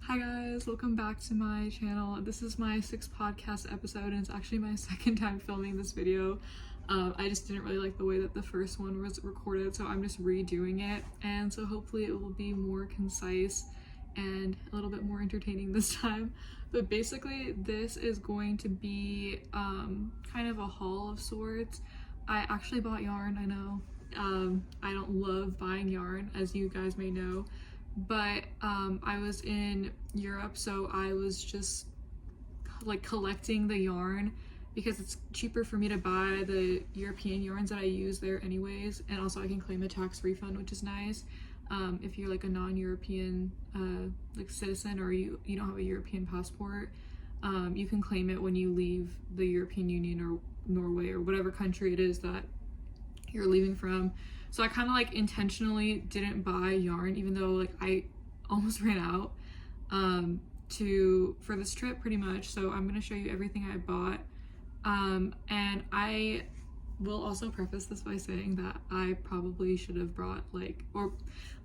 Hi guys, welcome back to my channel. This is my 6th podcast episode and it's actually my second time filming this video. I just didn't really like the way that the first one was recorded, so I'm just redoing it, and so hopefully it will be more concise and a little bit more entertaining this time. But basically this is going to be kind of a haul of sorts. I actually bought yarn, I know. I don't love buying yarn, as you guys may know. But I was in Europe, so I was just like collecting the yarn because it's cheaper for me to buy the European yarns that I use there anyways, and also I can claim a tax refund, which is nice. If you're like a non-European like citizen, or you don't have a European passport, you can claim it when you leave the European Union or Norway or whatever country it is that you're leaving from. So I kind of like intentionally didn't buy yarn, even though like I almost ran out for this trip pretty much. So I'm gonna show you everything I bought, and I will also preface this by saying that I probably should have brought or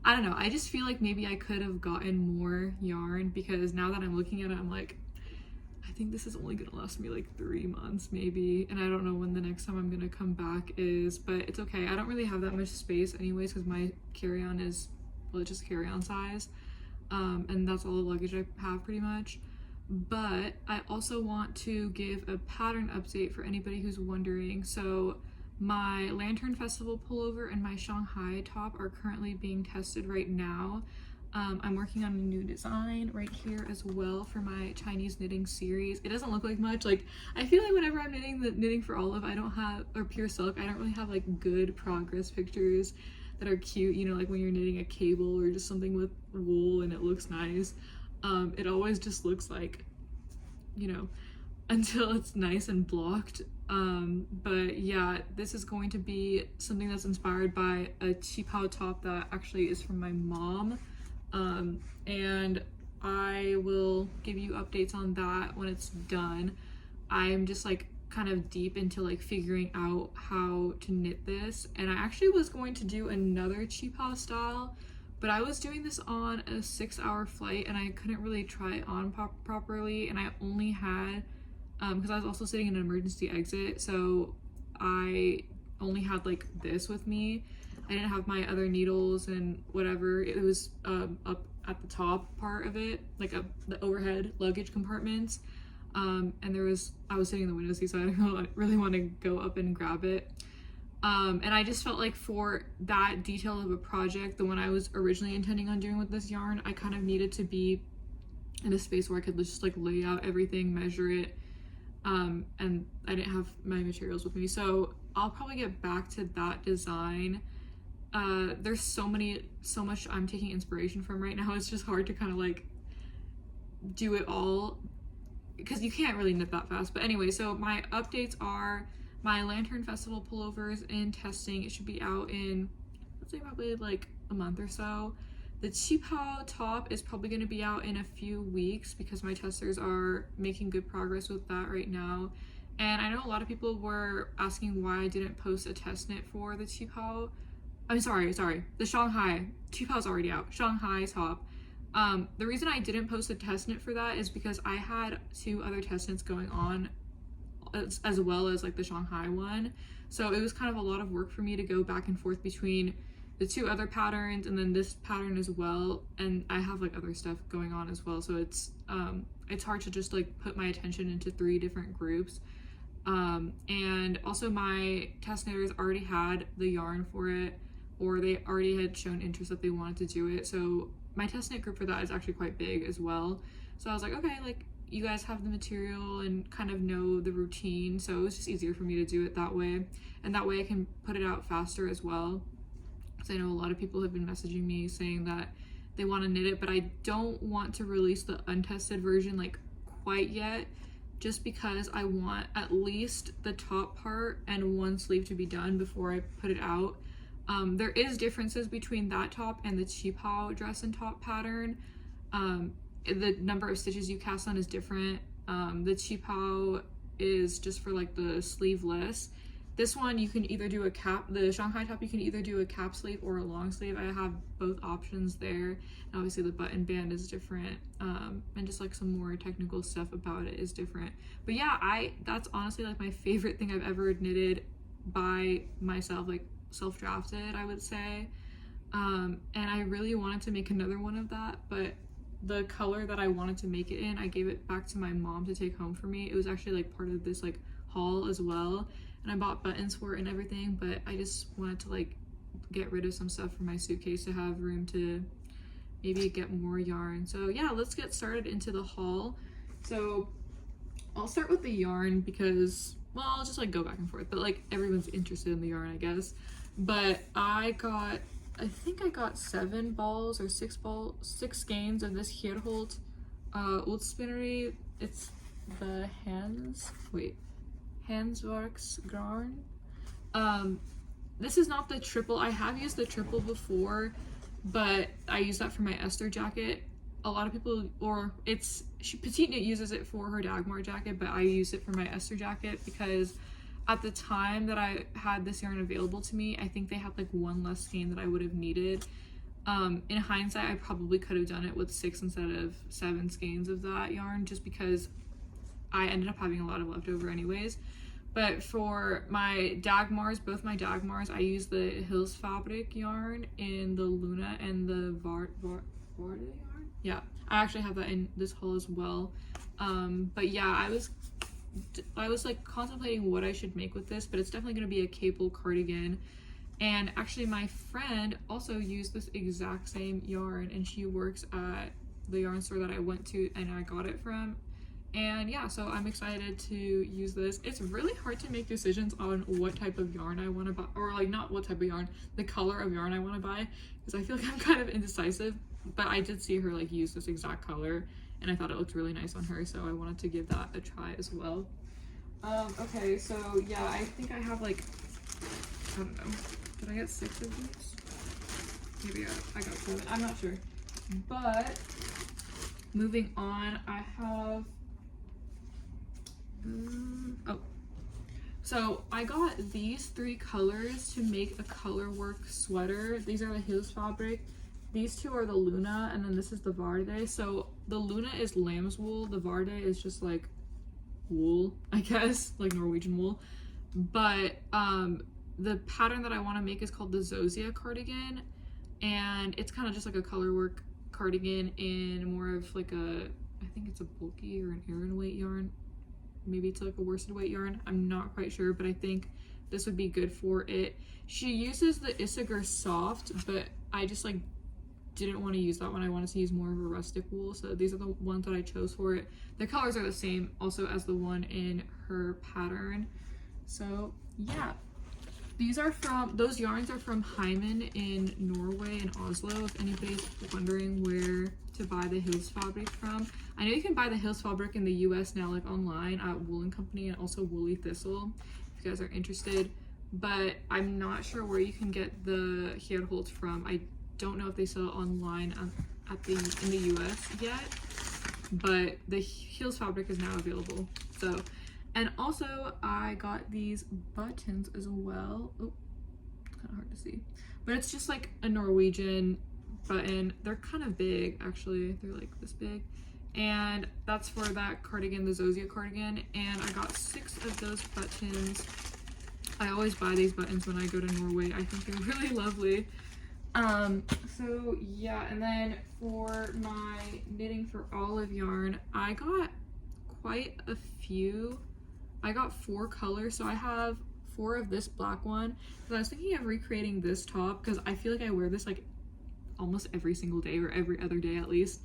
I don't know, I just feel like maybe I could have gotten more yarn, because now that I'm looking at it, I'm like, I think this is only gonna last me like 3 months maybe, and I don't know when the next time I'm gonna come back is, but it's okay. I don't really have that much space anyways because my carry-on is, well, it's just carry-on size, and that's all the luggage I have pretty much. But I also want to give a pattern update for anybody who's wondering. So my Lantern Festival pullover and my Shanghai top are currently being tested right now. I'm working on a new design right here as well for my Chinese knitting series. It doesn't look like much. Like, I feel like whenever I'm knitting the Knitting for Olive, I don't have, or Pure Silk, I don't really have like good progress pictures that are cute, you know, like when you're knitting a cable or just something with wool and it looks nice. It always just looks like, you know, until it's nice and blocked. But yeah, this is going to be something that's inspired by a qipao top that actually is from my mom. And I will give you updates on that when it's done. I'm just like kind of deep into like figuring out how to knit this, and I actually was going to do another qipao style, but I was doing this on a 6-hour flight and I couldn't really try it on properly, and I only had because I was also sitting in an emergency exit, so I only had like this with me. I didn't have my other needles and whatever. It was up at the top part of it, like the overhead luggage compartments. And I was sitting in the window seat, so I didn't really want to go up and grab it. And I just felt like for that detail of a project, the one I was originally intending on doing with this yarn, I kind of needed to be in a space where I could just like lay out everything, measure it. And I didn't have my materials with me, so I'll probably get back to that design. There's so much I'm taking inspiration from right now. It's just hard to kind of like do it all because you can't really knit that fast. But anyway, so my updates are my Lantern Festival pullovers in testing. It should be out in, let's say, probably like a month or so. The qipao top is probably going to be out in a few weeks because my testers are making good progress with that right now. And I know a lot of people were asking why I didn't post a test knit for the qipao. I'm sorry, the Shanghai. qipao's already out. Shanghai top. The reason I didn't post a test knit for that is because I had 2 other test knits going on as well as like the Shanghai one. So it was kind of a lot of work for me to go back and forth between the 2 other patterns and then this pattern as well. And I have like other stuff going on as well. So it's hard to just like put my attention into 3 different groups. And also my test knitters already had the yarn for it, or they already had shown interest that they wanted to do it. So my test knit group for that is actually quite big as well. So I was like, okay, like you guys have the material and kind of know the routine, so it was just easier for me to do it that way, and that way I can put it out faster as well. Because I know a lot of people have been messaging me saying that they want to knit it, but I don't want to release the untested version like quite yet, just because I want at least the top part and 1 sleeve to be done before I put it out. There is differences between that top and the qipao dress and top pattern. The number of stitches you cast on is different. The qipao is just for like the sleeveless, This one you can either do a cap, the Shanghai top, you can either do a cap sleeve or a long sleeve. I have both options there. And obviously the button band is different, and just like some more technical stuff about it is different. But yeah, that's honestly like my favorite thing I've ever knitted by myself, like self-drafted, I would say. And I really wanted to make another one of that, but the color that I wanted to make it in, I gave it back to my mom to take home for me. It was actually like part of this like haul as well, and I bought buttons for it and everything, but I just wanted to like get rid of some stuff from my suitcase to have room to maybe get more yarn. So yeah, let's get started into the haul. So I'll start with the yarn because, well, I'll just like go back and forth, but like everyone's interested in the yarn, I guess. But I think I got 7 balls or 6 skeins of this Herholt Utspinnery. It's the Hansworks yarn. This is not the triple. I have used the triple before, but I use that for my Esther jacket. A lot of people, Petite Knit uses it for her Dagmar jacket, but I use it for my Esther jacket because at the time that I had this yarn available to me, I think they had like 1 less skein that I would have needed. In hindsight, I probably could have done it with 6 instead of 7 skeins of that yarn, just because I ended up having a lot of leftover anyways. But for my Dagmars, both my Dagmars, I use the Hills Fabric yarn in the Luna and the Varde yarn. Yeah, I actually have that in this haul as well. But yeah, I was like contemplating what I should make with this, but it's definitely going to be a cable cardigan. And actually my friend also used this exact same yarn, and she works at the yarn store that I went to and I got it from. And yeah, so I'm excited to use this. It's really hard to make decisions on what type of yarn I want to buy, or like not what type of yarn, the color of yarn I want to buy, because I feel like I'm kind of indecisive. But I did see her like use this exact color, and I thought it looked really nice on her, so I wanted to give that a try as well. Okay, so yeah, I think I have like, I don't know, did I get 6 of these? Maybe I got 7, I'm not sure. But moving on, I have, so I got these 3 colors to make a color work sweater. These are the Hills Fabric. These 2 are the Luna, and then this is the Varde. So the Luna is lamb's wool, the Varde is just like wool, I guess, like Norwegian wool. But the pattern that I want to make is called the Zosia cardigan, and it's kind of just like a color work cardigan in more of like a, I think it's a bulky or an Aran weight yarn. Maybe it's like a worsted weight yarn, I'm not quite sure, but I think this would be good for it. She uses the Isager Soft, but I just like didn't want to use that one. I wanted to use more of a rustic wool, so these are the ones that I chose for it. The colors are the same also as the one in her pattern. So yeah, those yarns are from Hyman in Norway and Oslo, if anybody's wondering where to buy the Hills Fabric from. I know you can buy the Hills Fabric in the US now, like online at Woolen Company and also Woolly Thistle, if you guys are interested. But I'm not sure where you can get the Herholt from. I don't know if they sell it online in the US yet, but the Hills Fabric is now available. So, and also I got these buttons as well. Oh, kind of hard to see, but it's just like a Norwegian button. They're kind of big, actually. They're like this big, and that's for that cardigan, the Zosia cardigan. And I got 6 of those buttons. I always buy these buttons when I go to Norway. I think they're really lovely. So yeah, and then for my knitting for olive yarn, I got quite a few. I got 4 colors, so I have 4 of this black one. So I was thinking of recreating this top because I feel like I wear this like almost every single day, or every other day at least.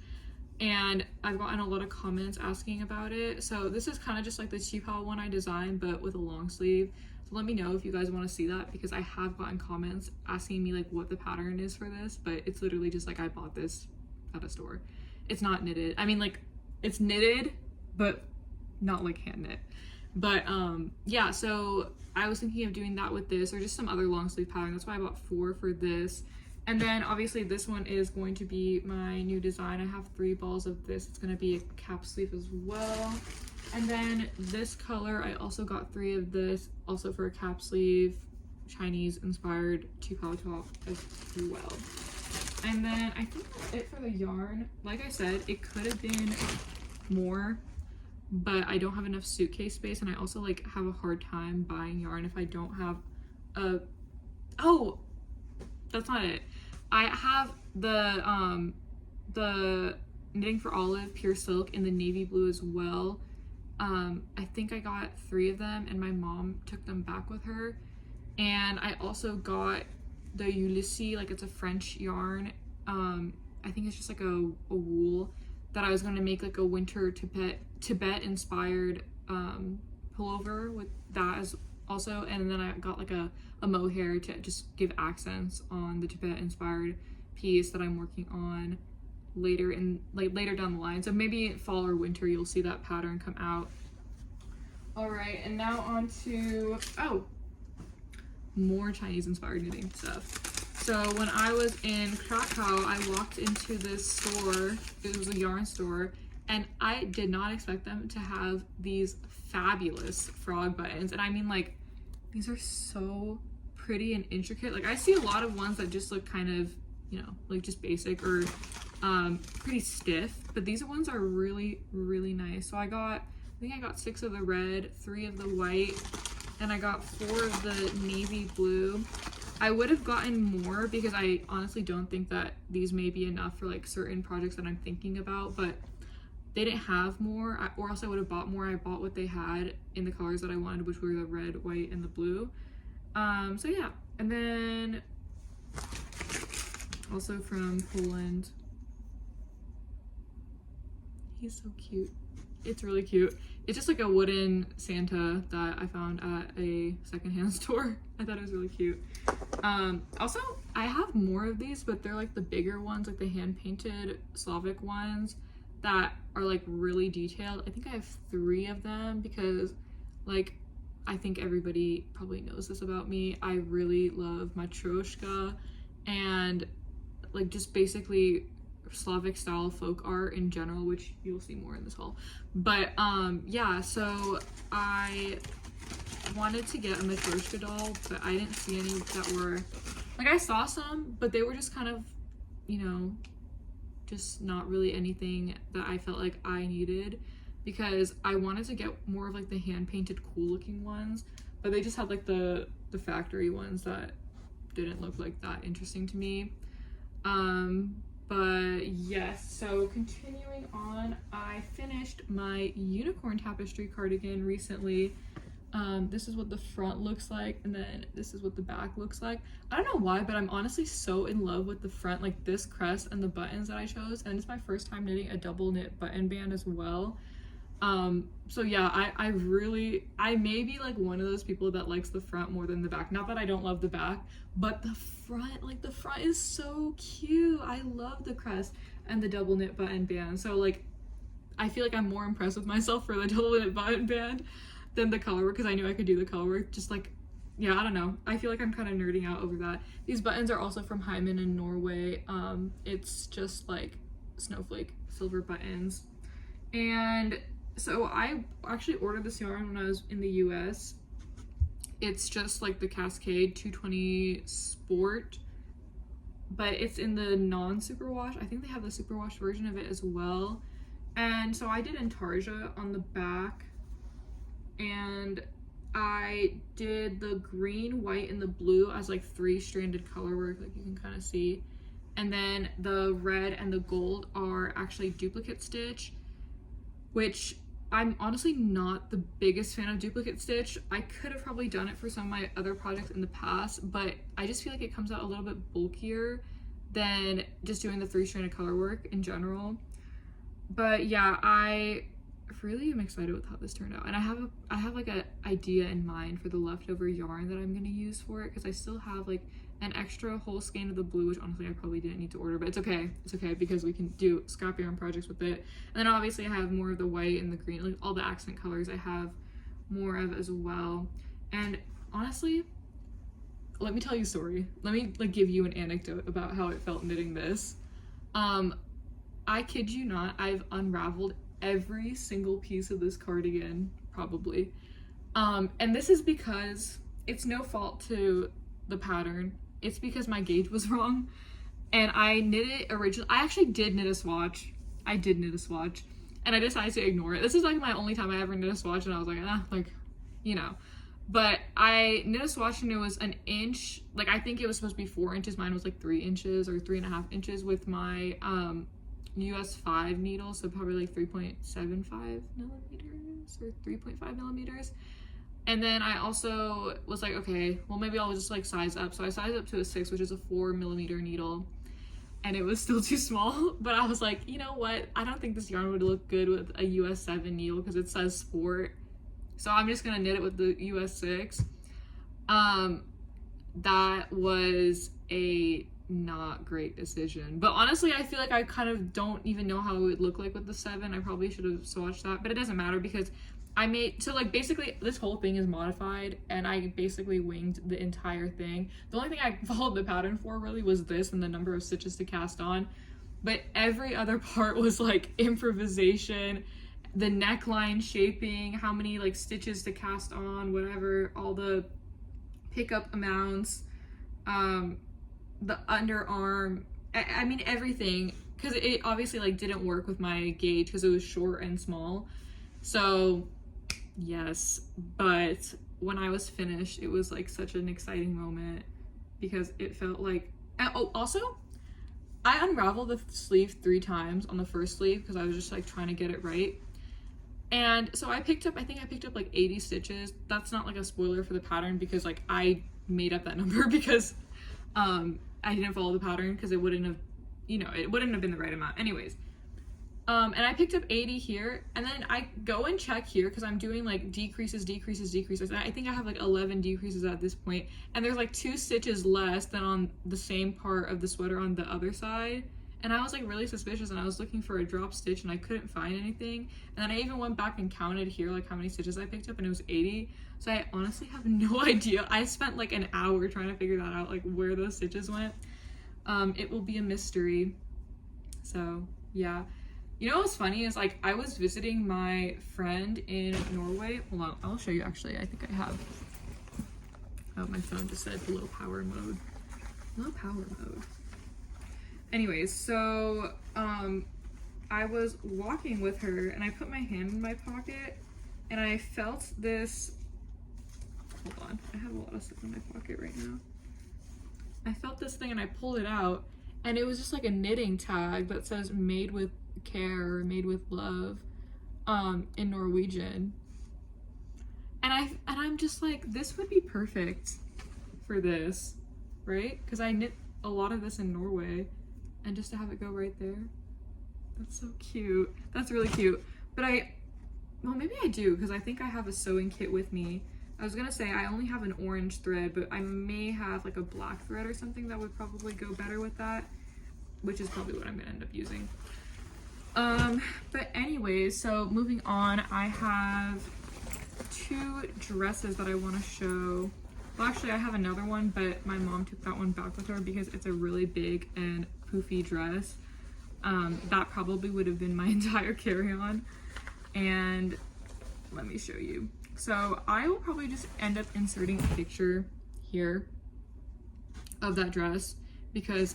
And I've gotten a lot of comments asking about it. So this is kind of just like the cheap haul one I designed, but with a long sleeve. So let me know if you guys want to see that, because I have gotten comments asking me like what the pattern is for this, but it's literally just like I bought this at a store. It's not knitted. I mean, like it's knitted, but not like hand knit. But yeah, so I was thinking of doing that with this, or just some other long sleeve pattern. That's why I bought 4 for this. And then obviously this one is going to be my new design. I have 3 balls of this. It's going to be a cap sleeve as well. And then this color, I also got 3 of this, also for a cap sleeve, Chinese inspired 2 palette top as well. And then I think that's it for the yarn. Like I said, it could have been more, but I don't have enough suitcase space, and I also like have a hard time buying yarn if I don't have a, oh, that's not it. I have the Knitting for Olive pure silk in the navy blue as well. I think I got 3 of them and my mom took them back with her. And I also got the Ulysses, like it's a French yarn. I think it's just like a wool that I was going to make like a winter Tibet inspired pullover with that as also. And then I got like a mohair to just give accents on the Tibet inspired piece that I'm working on later down the line. So maybe fall or winter you'll see that pattern come out. All right, and now on to more Chinese inspired knitting stuff. So when I was in Krakow, I walked into this store. It was a yarn store, and I did not expect them to have these fabulous frog buttons. And I mean, like, these are so pretty and intricate. Like, I see a lot of ones that just look kind of, you know, like just basic or pretty stiff, but these ones are really, really nice. So I think I got 6 of the red, 3 of the white, and I got 4 of the navy blue. I would have gotten more because I honestly don't think that these may be enough for like certain projects that I'm thinking about, but they didn't have more, or else I would have bought more. I bought what they had in the colors that I wanted, which were the red, white, and the blue. So yeah, and then also from Poland. He's so cute. It's really cute. It's just like a wooden Santa that I found at a secondhand store. I thought it was really cute. Also, I have more of these, but they're like the bigger ones, like the hand-painted Slavic ones that are like really detailed. I think I have 3 of them because, like, I think everybody probably knows this about me. I really love Matryoshka and like just basically Slavic style folk art in general, which you'll see more in this haul. But yeah, so I wanted to get a Matryoshka doll, but I didn't see any that were like, I saw some, but they were just kind of, you know, just not really anything that I felt like I needed, because I wanted to get more of like the hand painted cool looking ones, but they just had like the factory ones that didn't look like that interesting to me. But yes, so continuing on, I finished my unicorn tapestry cardigan recently. This is what the front looks like, and then this is what the back looks like. I don't know why, but I'm honestly so in love with the front, like this crest and the buttons that I chose, and it's my first time knitting a double knit button band as well. So yeah, I may be like one of those people that likes the front more than the back. Not that I don't love the back, but the front, like the front is so cute. I love the crest and the double knit button band. So like, I feel like I'm more impressed with myself for the double knit button band than the color work, because I knew I could do the color work. Just like, yeah, I don't know. I feel like I'm kind of nerding out over that. These buttons are also from Hyman in Norway. It's just like snowflake silver buttons. And so I actually ordered this yarn when I was in the US. It's just like the Cascade 220 Sport, but it's in the non-superwash. I think they have the superwash version of it as well. And so I did Intarsia on the back, and I did the green, white, and the blue as like 3-stranded color work, like you can kind of see. And then the red and the gold are actually duplicate stitch, which I'm honestly not the biggest fan of duplicate stitch. I could have probably done it for some of my other projects in the past, but I just feel like it comes out a little bit bulkier than just doing the 3-stranded color work in general. But yeah, I really am excited with how this turned out, and I have like an idea in mind for the leftover yarn that I'm gonna use for it, because I still have like an extra whole skein of the blue, which honestly I probably didn't need to order, but it's okay because we can do scrap yarn projects with it. And then obviously I have more of the white and the green, like all the accent colors I have more of as well. And honestly, let me tell you a story. Let me like give you an anecdote about how it felt knitting this. I kid you not, I've unraveled every single piece of this cardigan, probably. And this is because it's no fault to the pattern. It's because my gauge was wrong. And I knit it originally. I actually did knit a swatch. I did knit a swatch. And I decided to ignore it. This is like my only time I ever knit a swatch, and I was like, like, you know. But I knit a swatch and it was an inch. Like, I think it was supposed to be 4 inches. Mine was like 3 inches or 3.5 inches with my US 5 needle. So probably like 3.75 millimeters or 3.5 millimeters. And then I also was like, okay, well, maybe I'll just like size up. So I sized up to a 6, which is a 4 millimeter needle. And it was still too small. But I was like, you know what? I don't think this yarn would look good with a US 7 needle because it says sport. So I'm just gonna knit it with the US 6. That was a not great decision. But honestly, I feel like I kind of don't even know how it would look like with the 7. I probably should have swatched that, but it doesn't matter because I made, so like basically this whole thing is modified and I basically winged the entire thing. The only thing I followed the pattern for really was this and the number of stitches to cast on. But every other part was like improvisation, the neckline shaping, how many like stitches to cast on, whatever, all the pickup amounts, the underarm, I mean everything, because it obviously like didn't work with my gauge because it was short and small. So yes, but when I was finished, it was like such an exciting moment because it felt like, oh, also I unraveled the sleeve 3 times on the first sleeve because I was just like trying to get it right. And so I think I picked up like 80 stitches. That's not like a spoiler for the pattern because like I made up that number because I didn't follow the pattern because it wouldn't have, you know, it wouldn't have been the right amount anyways. And I picked up 80 here, and then I go and check here because I'm doing like decreases. And I think I have like 11 decreases at this point, and there's like 2 stitches less than on the same part of the sweater on the other side. And I was like really suspicious, and I was looking for a drop stitch and I couldn't find anything. And then I even went back and counted here like how many stitches I picked up, and it was 80. So I honestly have no idea. I spent like an hour trying to figure that out, like where those stitches went. It will be a mystery. So yeah. You know what's funny is like I was visiting my friend in Norway. Hold on, I'll show you actually. I think I have. Oh, my phone just said low power mode. Low power mode. Anyways, so I was walking with her and I put my hand in my pocket and I felt this. Hold on, I have a lot of stuff in my pocket right now. I felt this thing and I pulled it out and it was just like a knitting tag that says made with care, made with love, in Norwegian. And I'm just like, this would be perfect for this, right? Because I knit a lot of this in Norway, and just to have it go right there, that's so cute. That's really cute. But well, maybe I do, because I think I have a sewing kit with me. I was gonna say I only have an orange thread, but I may have like a black thread or something that would probably go better with that, which is probably what I'm gonna end up using. But anyways, so moving on, I have 2 dresses that I want to show. Well, actually I have another one, but my mom took that one back with her because it's a really big and poofy dress. That probably would have been my entire carry-on. And let me show you. So I will probably just end up inserting a picture here of that dress because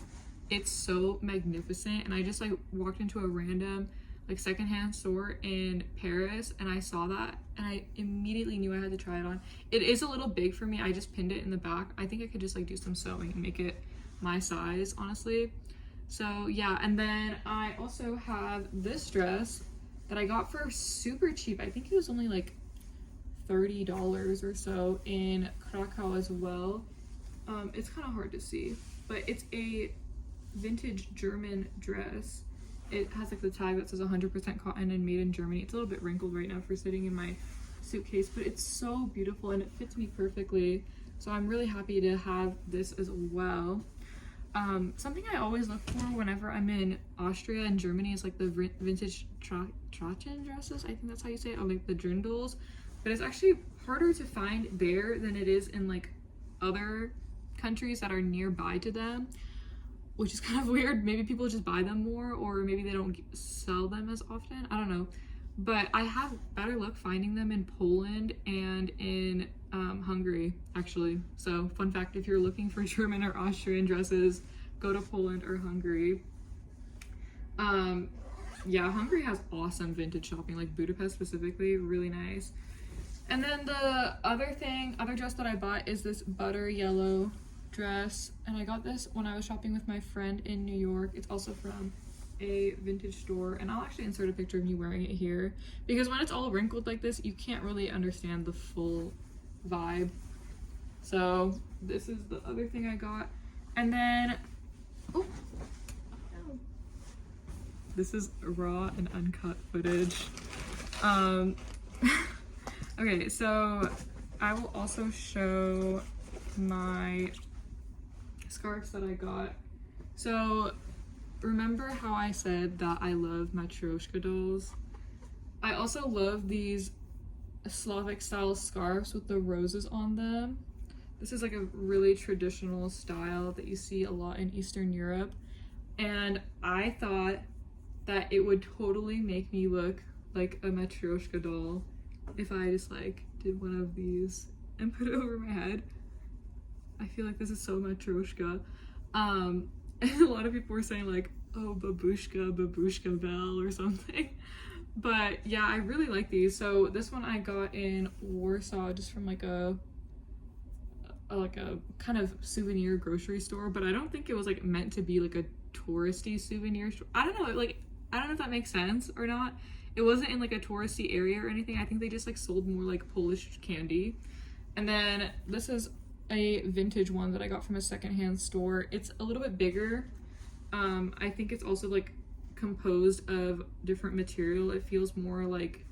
it's so magnificent. And I just like walked into a random like secondhand store in Paris and I saw that and I immediately knew I had to try it on. It is a little big for me. I just pinned it in the back. I think I could just like do some sewing and make it my size, honestly. So yeah, and then I also have this dress that I got for super cheap. I think it was only like $30 or so in Krakow as well. It's kind of hard to see, but it's a vintage German dress. It has like the tag that says 100% cotton and made in Germany. It's a little bit wrinkled right now for sitting in my suitcase, but it's so beautiful and it fits me perfectly. So I'm really happy to have this as well. Something I always look for whenever I'm in Austria and Germany is like the vintage Trachten dresses. I think that's how you say it, or like the Dirndls. But it's actually harder to find there than it is in like other countries that are nearby to them, which is kind of weird. Maybe people just buy them more, or maybe they don't sell them as often. I don't know. But I have better luck finding them in Poland and in Hungary, actually. So, fun fact, if you're looking for German or Austrian dresses, go to Poland or Hungary. Yeah, Hungary has awesome vintage shopping, like Budapest specifically, really nice. And then the other dress that I bought is this butter yellow dress, and I got this when I was shopping with my friend in New York. It's also from a vintage store, and I'll actually insert a picture of me wearing it here, because when it's all wrinkled like this, you can't really understand the full vibe. So this is the other thing I got. And then this is raw and uncut footage. Okay, so I will also show my scarves that I got. So remember how I said that I love Matryoshka dolls? I also love these Slavic style scarves with the roses on them. This is like a really traditional style that you see a lot in Eastern Europe, and I thought that it would totally make me look like a Matryoshka doll if I just like did one of these and put it over my head. I feel like this is so Matryoshka. And a lot of people were saying like, oh, babushka bell or something. But yeah, I really like these. So this one I got in Warsaw, just from like a kind of souvenir grocery store, but I don't think it was like meant to be like a touristy souvenir store. I don't know, like, I don't know if that makes sense or not. It wasn't in like a touristy area or anything. I think they just like sold more like Polish candy. And then this is a vintage one that I got from a secondhand store. It's a little bit bigger. I think it's also like composed of different material. It feels more like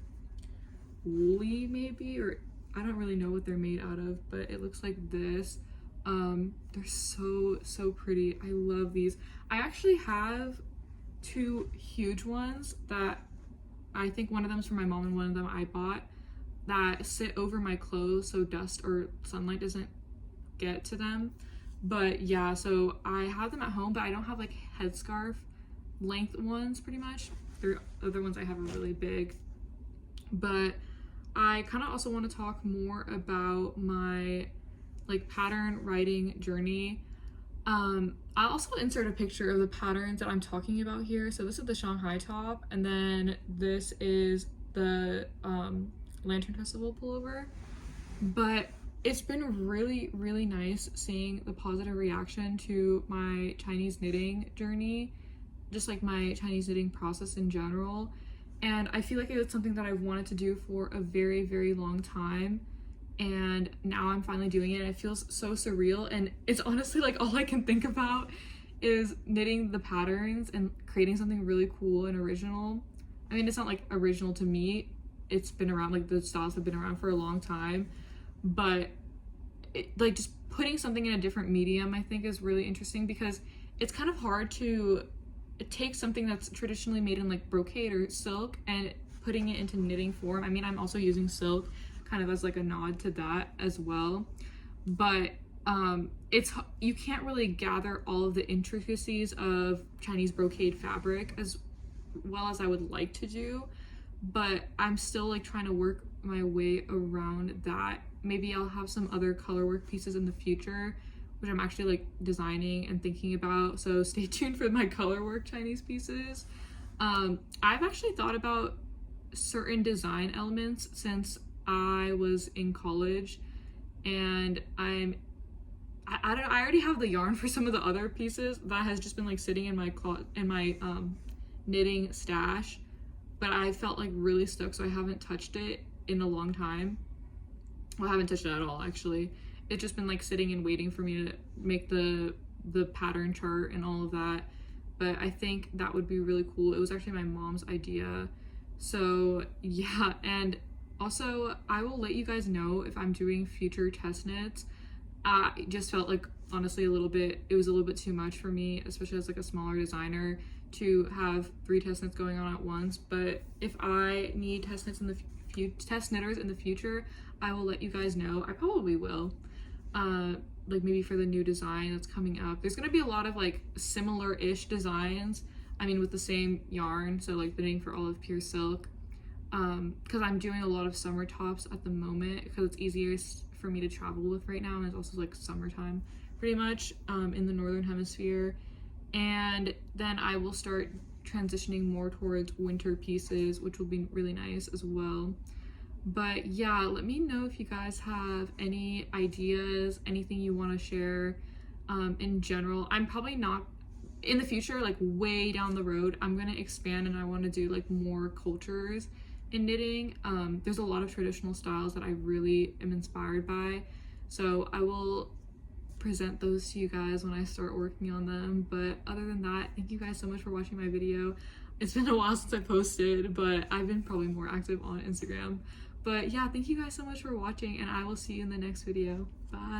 woolly maybe, or I don't really know what they're made out of, but it looks like this. They're so pretty. I love these. I actually have two huge ones that I think one of them's for my mom and one of them I bought, that sit over my clothes so dust or sunlight doesn't get to them. But yeah, so I have them at home, but I don't have like headscarf length ones pretty much. The other ones I have are really big. But I kind of also want to talk more about my like pattern writing journey. I'll also insert a picture of the patterns that I'm talking about here. So this is the Shanghai top, and then this is the Lantern Festival pullover. But it's been really nice seeing the positive reaction to my Chinese knitting journey, just like my Chinese knitting process in general. And I feel like it's something that I've wanted to do for a very long time, and now I'm finally doing it, and it feels so surreal. And it's honestly like all I can think about is knitting the patterns and creating something really cool and original. I mean, it's not like original to me, it's been around, like the styles have been around for a long time, but like just putting something in a different medium I think is really interesting, because it's kind of hard to take something that's traditionally made in like brocade or silk and putting it into knitting form. I mean, I'm also using silk kind of as like a nod to that as well, but you can't really gather all of the intricacies of Chinese brocade fabric as well as I would like to do, but I'm still like trying to work my way around that. Maybe I'll have some other color work pieces in the future, which I'm actually like designing and thinking about, so stay tuned for my color work Chinese pieces. I've actually thought about certain design elements since I was in college, and I already have the yarn for some of the other pieces that has just been like sitting in my knitting stash, but I felt like really stuck, so I haven't touched it in a long time. Well, I haven't touched it at all actually. It's just been like sitting and waiting for me to make the pattern chart and all of that. But I think that would be really cool. It was actually my mom's idea. So yeah, and also I will let you guys know if I'm doing future test knits. I just felt like honestly it was a little bit too much for me, especially as like a smaller designer, to have 3 test knits going on at once. But if I need test knitters in the future, I will let you guys know. I probably will. like maybe for the new design that's coming up. There's gonna be a lot of like similar-ish designs, I mean with the same yarn, so like knitting for Olive Pure Silk, because I'm doing a lot of summer tops at the moment because it's easier for me to travel with right now, and it's also like summertime pretty much in the northern hemisphere. And then I will start transitioning more towards winter pieces, which will be really nice as well. But yeah, let me know if you guys have any ideas, anything you want to share in general. I'm probably not in the future, like way down the road, I'm gonna expand and I want to do like more cultures in knitting. There's a lot of traditional styles that I really am inspired by, so I will present those to you guys when I start working on them. But other than that, thank you guys so much for watching my video. It's been a while since I posted, but I've been probably more active on Instagram. But yeah, thank you guys so much for watching, and I will see you in the next video. Bye.